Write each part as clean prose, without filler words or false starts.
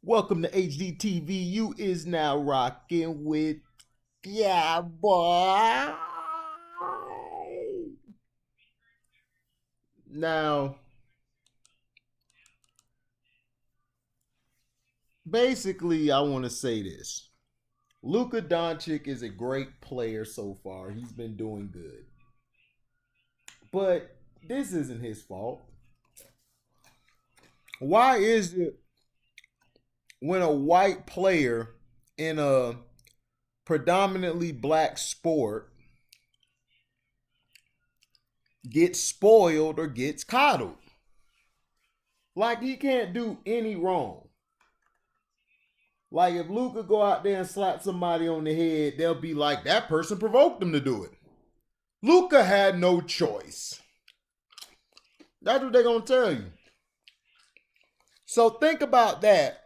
Welcome to HDTV. You is now rocking with yeah, boy. Now, basically, I want to say this. Luka Doncic is a great player so far. He's been doing good. But this isn't his fault. Why is it when a white player in a predominantly black sport gets spoiled or gets coddled? Like he can't do any wrong. Like if Luka go out there and slap somebody on the head, they'll be like, that person provoked him to do it. Luka had no choice. That's what they're gonna tell you. So think about that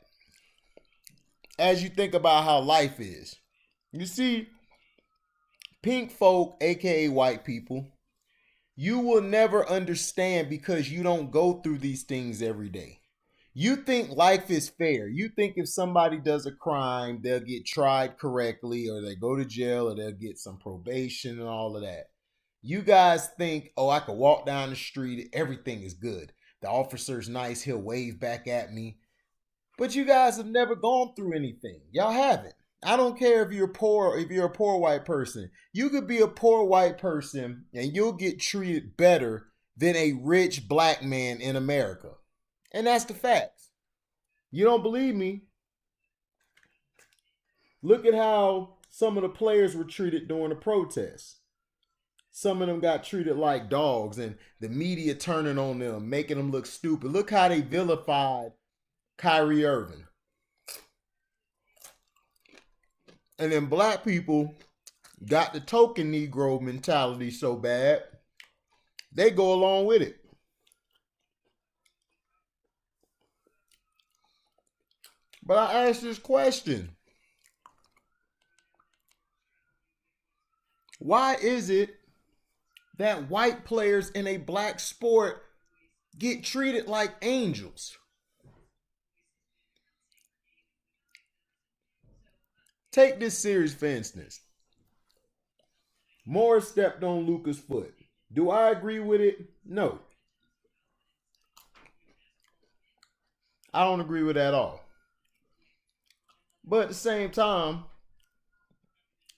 as you think about how life is. You see, pink folk, aka white people, you will never understand because you don't go through these things every day. You think life is fair. You think if somebody does a crime, they'll get tried correctly or they go to jail or they'll get some probation and all of that. You guys think, oh, I could walk down the street, everything is good. The officer's nice, he'll wave back at me. But you guys have never gone through anything. Y'all haven't. I don't care if you're poor, if you're a poor white person. You could be a poor white person and you'll get treated better than a rich black man in America. And that's the facts. You don't believe me? Look at how some of the players were treated during the protests. Some of them got treated like dogs and the media turning on them, making them look stupid. Look how they vilified Kyrie Irving. And then black people got the token Negro mentality so bad, they go along with it. But I asked this question. Why is it that white players in a black sport get treated like angels? Take this series for instance. Morris stepped on Luka's foot. Do I agree with it? No. I don't agree with that at all. But at the same time,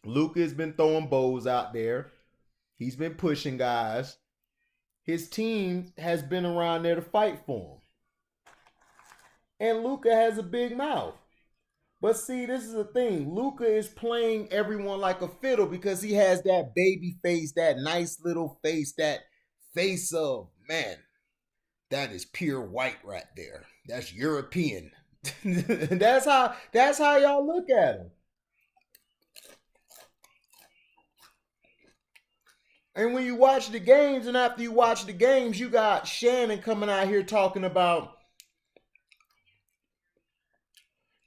Luka has been throwing bows out there. He's been pushing guys. His team has been around there to fight for him. And Luka has a big mouth. But see, this is the thing. Luka is playing everyone like a fiddle because he has that baby face, that nice little face, that face of, man, that is pure white right there. That's European. that's how y'all look at him. And when you watch the games, and after you watch the games, you got Shannon coming out here talking about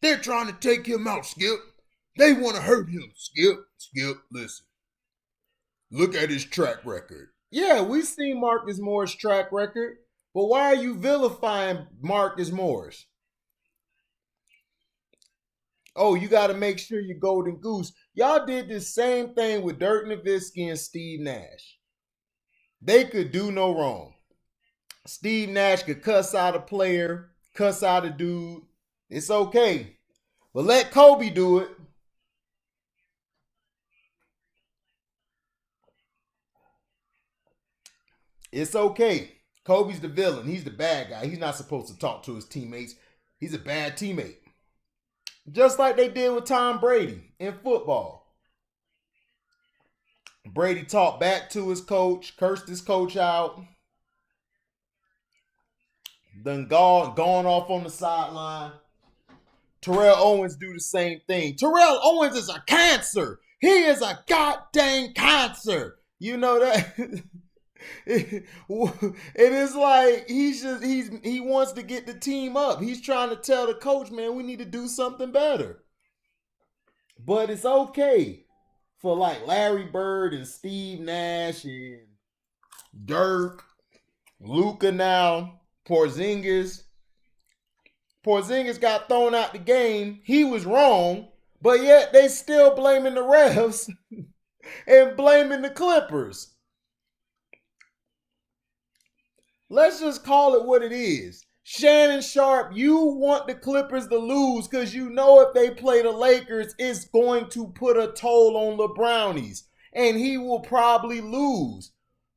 they're trying to take him out, Skip. They want to hurt him, Skip. Skip, listen. Look at his track record. Yeah, we've seen Marcus Morris' track record, but why are you vilifying Marcus Morris? Oh, you got to make sure you're golden goose. Y'all did the same thing with Dirk Nowitzki and Steve Nash. They could do no wrong. Steve Nash could cuss out a player, cuss out a dude. It's okay. But let Kobe do it. It's okay. Kobe's the villain. He's the bad guy. He's not supposed to talk to his teammates. He's a bad teammate. Just like they did with Tom Brady in football. Brady talked back to his coach, cursed his coach out, then gone off on the sideline. Terrell Owens do the same thing. Terrell Owens is a cancer. He is a goddamn cancer. You know that? It is like he wants to get the team up. He's trying to tell the coach, man, we need to do something better. But it's okay for like Larry Bird and Steve Nash and Dirk, Luka now, Porzingis Porzingis got thrown out the game. He was wrong, but yet they still blaming the refs and blaming the Clippers. Let's just call it what it is. Shannon Sharp, you want the Clippers to lose because you know if they play the Lakers, it's going to put a toll on the Brownies. And he will probably lose.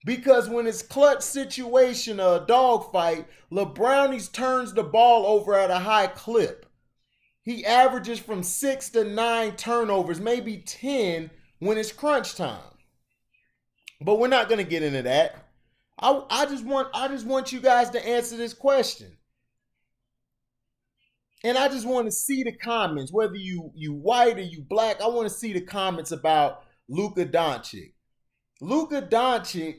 Because when it's clutch situation, a dogfight, LeBrownies turns the ball over at a high clip. He averages from 6 to 9 turnovers, maybe 10 when it's crunch time. But we're not going to get into that. I just want you guys to answer this question. And I just want to see the comments, whether you white or you black. I want to see the comments about Luka Doncic. Luka Doncic,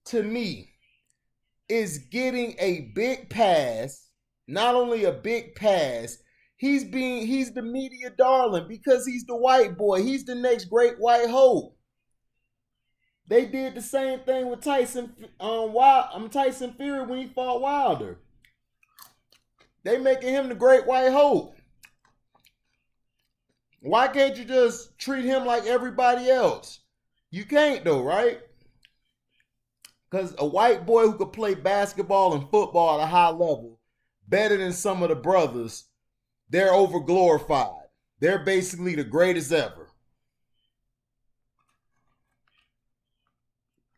to me, is getting a big pass. Not only a big pass, he's the media darling because he's the white boy. He's the next great white hope. They did the same thing with Tyson Fury when he fought Wilder. They making him the great white hope. Why can't you just treat him like everybody else? You can't though, right? Because a white boy who could play basketball and football at a high level better than some of the brothers, they're over glorified. They're basically the greatest ever.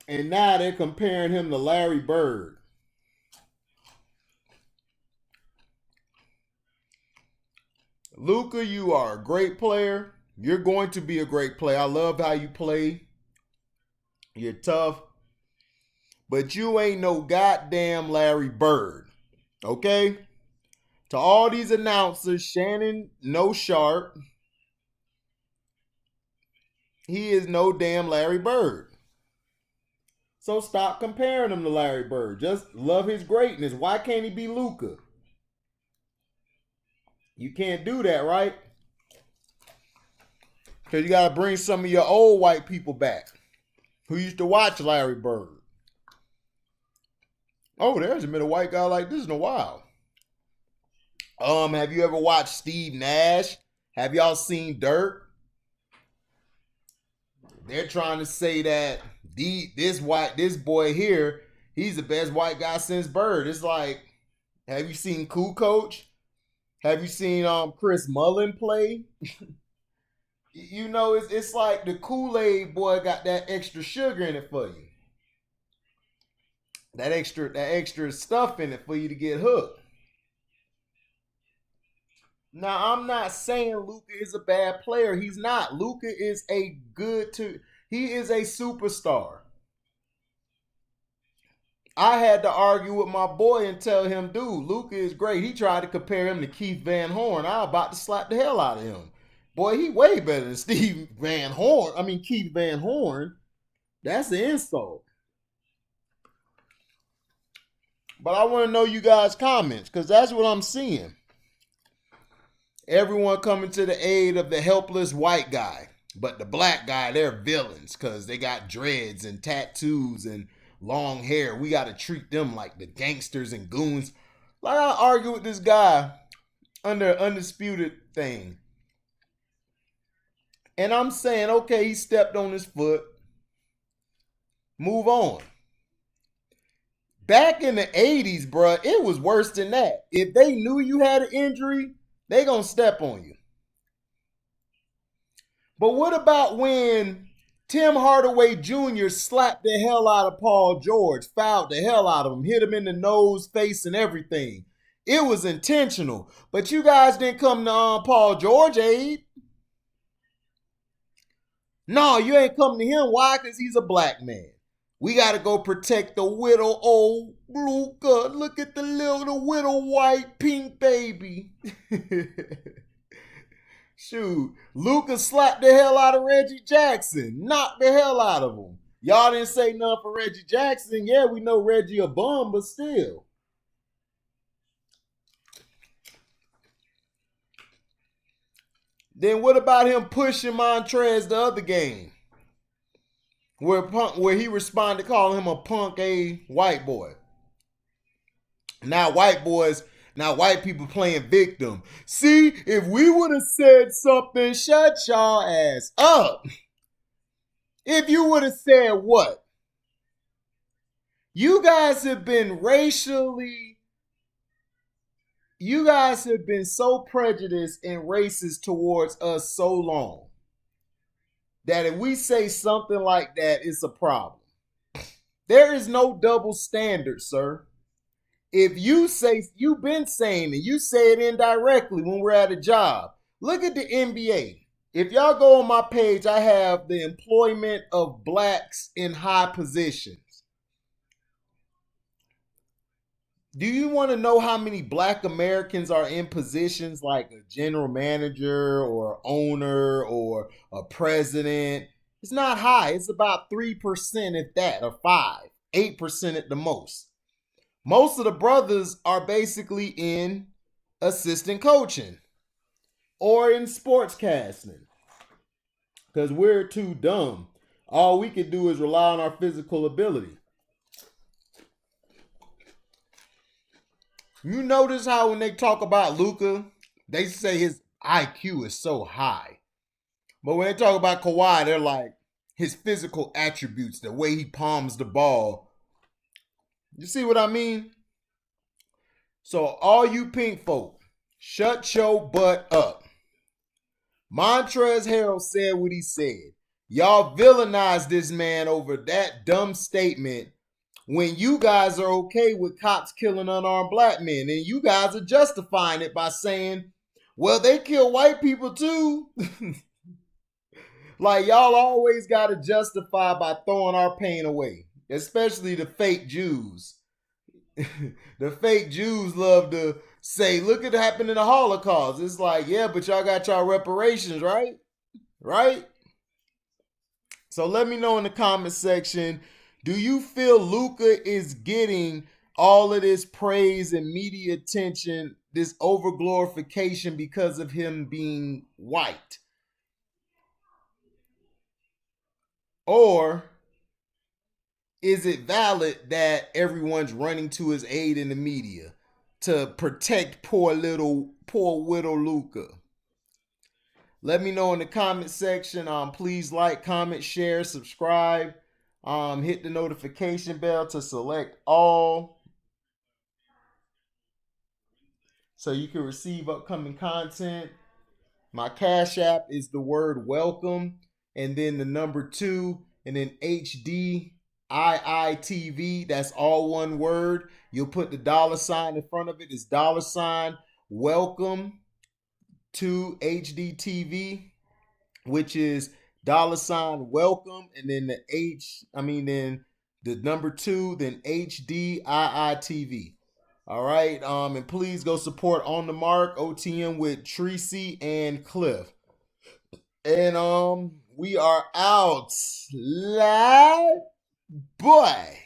And now they're comparing him to Larry Bird. Luka, you are a great player. You're going to be a great player. I love how you play. You're tough. But you ain't no goddamn Larry Bird. Okay? To all these announcers, Shannon No Sharp, he is no damn Larry Bird. So stop comparing him to Larry Bird. Just love his greatness. Why can't he be Luka? You can't do that, right? Because you got to bring some of your old white people back who used to watch Larry Bird. Oh, there hasn't been a white guy like this in a while. Have you ever watched Steve Nash? Have y'all seen Dirt? They're trying to say that this boy here, he's the best white guy since Bird. It's like, have you seen Cool Coach? Have you seen Chris Mullin play? You know, it's like the Kool-Aid boy got that extra sugar in it for you. That extra stuff in it for you to get hooked. Now, I'm not saying Luka is a bad player. He's not. Luka is he is a superstar. I had to argue with my boy and tell him, dude, Luka is great. He tried to compare him to Keith Van Horn. I was about to slap the hell out of him. Boy, he way better than Keith Van Horn. That's an insult. But I want to know you guys' comments because that's what I'm seeing. Everyone coming to the aid of the helpless white guy. But the black guy, they're villains because they got dreads and tattoos and long hair. We got to treat them like the gangsters and goons. Like I argue with this guy under undisputed thing. And I'm saying, okay, he stepped on his foot. Move on. Back in the 80s, bruh, it was worse than that. If they knew you had an injury, they gonna step on you. But what about when Tim Hardaway Jr. slapped the hell out of Paul George, fouled the hell out of him, hit him in the nose, face, and everything? It was intentional. But you guys didn't come to Paul George aid. No, you ain't come to him. Why? Because he's a black man. We got to go protect the Widdle old Luka. Look at the Widdle white pink baby. Shoot, Luka slapped the hell out of Reggie Jackson. Knocked the hell out of him. Y'all didn't say nothing for Reggie Jackson. Yeah, we know Reggie a bum, but still. Then what about him pushing Montrez the other game? Where he responded calling him a punk a white boy. Now Now white people playing victim. See, if we would have said something, shut y'all ass up. If you would have said what? You guys have been so prejudiced and racist towards us so long that if we say something like that, it's a problem. There is no double standard, sir. If you say, you've been saying it, you say it indirectly when we're at a job. Look at the NBA. If y'all go on my page, I have the employment of blacks in high positions. Do you want to know how many black Americans are in positions like a general manager or owner or a president? It's not high. It's about 3%, if that, or 5, 8% at the most. Most of the brothers are basically in assistant coaching or in sportscasting because we're too dumb. All we can do is rely on our physical ability. You notice how when they talk about Luka, they say his IQ is so high. But when they talk about Kawhi, they're like his physical attributes, the way he palms the ball. You see what I mean? So all you pink folk, shut your butt up. Montrezl Harrell said what he said. Y'all villainized this man over that dumb statement when you guys are okay with cops killing unarmed black men. And you guys are justifying it by saying, well, they kill white people too. Like y'all always got to justify by throwing our pain away, especially the fake Jews. The fake Jews love to say, look at what happened in the Holocaust. It's like, yeah, but y'all got y'all reparations, right? Right? So let me know in the comment section, do you feel Luka is getting all of this praise and media attention, this overglorification because of him being white? Or is it valid that everyone's running to his aid in the media to protect poor Widdle Luka? Let me know in the comment section. Please like, comment, share, subscribe. Hit the notification bell to select all so you can receive upcoming content. My Cash App is the word welcome and then the number 2 and then HDIITV. That's all one word. You'll put the $ in front of it. It's $ welcome to HDTV, which is $ welcome and then then the number 2, then HDIITV. All right. And please go support On the Mark OTM with Trecie and Cliff. And we are out. Boy.